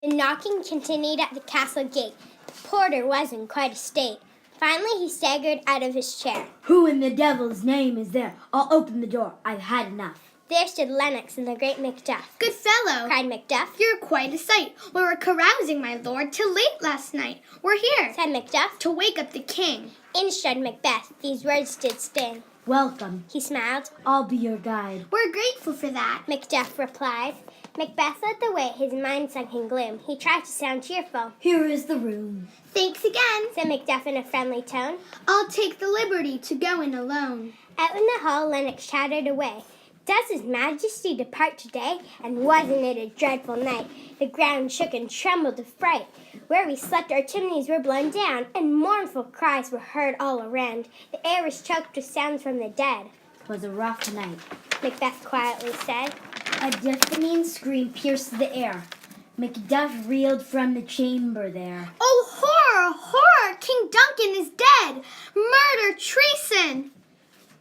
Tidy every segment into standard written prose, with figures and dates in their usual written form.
The knocking continued at the castle gate. The porter was in quite a state. Finally, he staggered out of his chair. "Who in the devil's name is there? I'll open the door. I've had enough." There stood Lennox and the great Macduff. "Good fellow," cried Macduff. "you're quite a sight. We were carousing, my lord, till late last night. We're here," said Macduff. "to wake up the king." In strode Macbeth. These words did sting. "Welcome. He smiled. I'll be your guide." "We're grateful for that," Macduff replied. Macbeth led the way, his mind sunk in gloom. He tried to sound cheerful. "Here is the room." "Thanks again," said Macduff in a friendly tone. "I'll take the liberty to go in alone." Out in the hall, Lennox chattered away. "Does His Majesty depart today? And wasn't it a dreadful night? The ground shook and trembled with fright. Where we slept, our chimneys were blown down, and mournful cries were heard all around. The air was choked with sounds from the dead." "'Twas a rough night," Macbeth quietly said. A deafening scream pierced the air. Macduff reeled from the chamber there. "Oh, horror, horror! King Duncan is dead! Murder, treason!"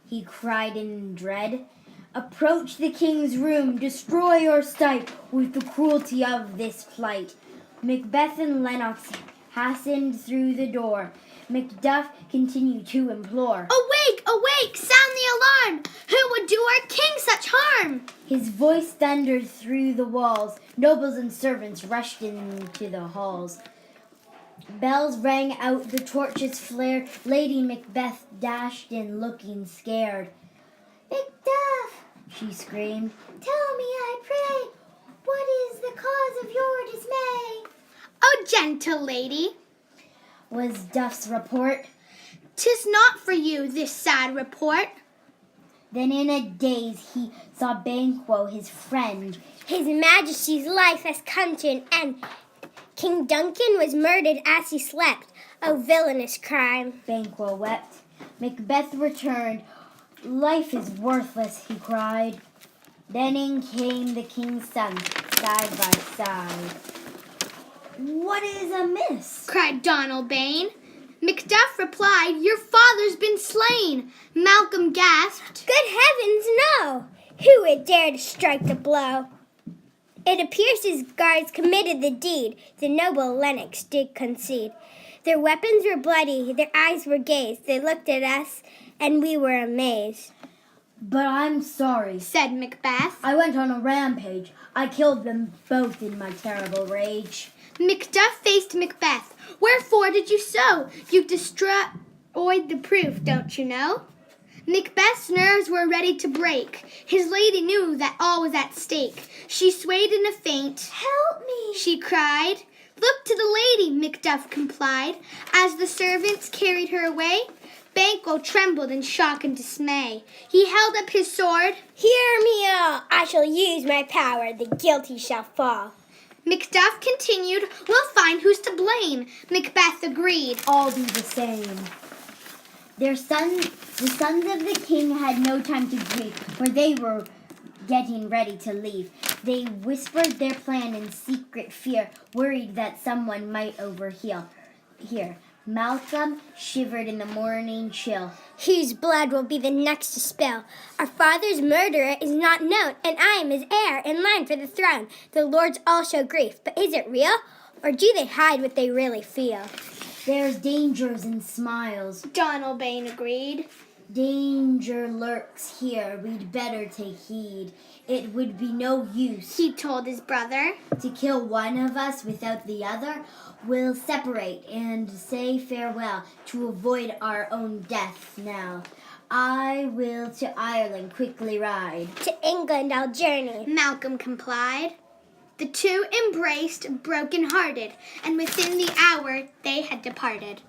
he cried in dread. "Approach the king's room, destroy or stipe with the cruelty of this plight." Macbeth and Lennox hastened through the door. Macduff continued to implore. "Awake, awake, sound the alarm! Who would do our king such harm?" His voice thundered through the walls. Nobles and servants rushed into the halls. Bells rang out, the torches flared. Lady Macbeth dashed in, looking scared. "Macduff," she screamed, "tell me, I pray, what is the cause of your dismay?" "Oh, gentle lady," was Duff's report. "'tis not for you, this sad report." Then in a daze he saw Banquo, his friend. "His Majesty's life has come to an end. King Duncan was murdered as he slept. Oh, villainous crime!" Banquo wept. Macbeth returned. "Life is worthless," he cried. Then in came the king's sons, side by side. "What is amiss?" cried Donalbain. Macduff replied, "Your father's been slain." Malcolm gasped, "Good heavens, no! Who would dare to strike the blow?" "It appears his guards committed the deed," the noble Lennox did concede. "Their weapons were bloody, their eyes were gazed. They looked at us, and we were amazed." "But I'm sorry," said Macbeth. "I went on a rampage. I killed them both in my terrible rage." Macduff faced Macbeth. "Wherefore did you so? You destroyed the proof, don't you know?" Macbeth's nerves were ready to break. His lady knew that all was at stake. She swayed in a faint. "Help me!" she cried. "Look to the lady," Macduff complied. As the servants carried her away, Banquo trembled in shock and dismay. He held up his sword. "Hear me all! I shall use my power. The guilty shall fall." Macduff continued, "We'll find who's to blame." Macbeth agreed. "All be the same." The sons of the king had no time to grieve, for they were getting ready to leave. They whispered their plan in secret fear, worried that someone might overhear. Malcolm shivered in the morning chill. "Whose blood will be the next to spill? Our father's murderer is not known, and I am his heir in line for the throne. The lords all show grief, but is it real? Or do they hide what they really feel?" "There's dangers in smiles," Donalbain agreed. "Danger lurks here. We'd better take heed. It would be no use," he told his brother, "to kill one of us without the other. We'll separate and say farewell to avoid our own death now. I will to Ireland quickly ride." "To England I'll journey," Malcolm complied. The two embraced, broken-hearted, and within the hour they had departed.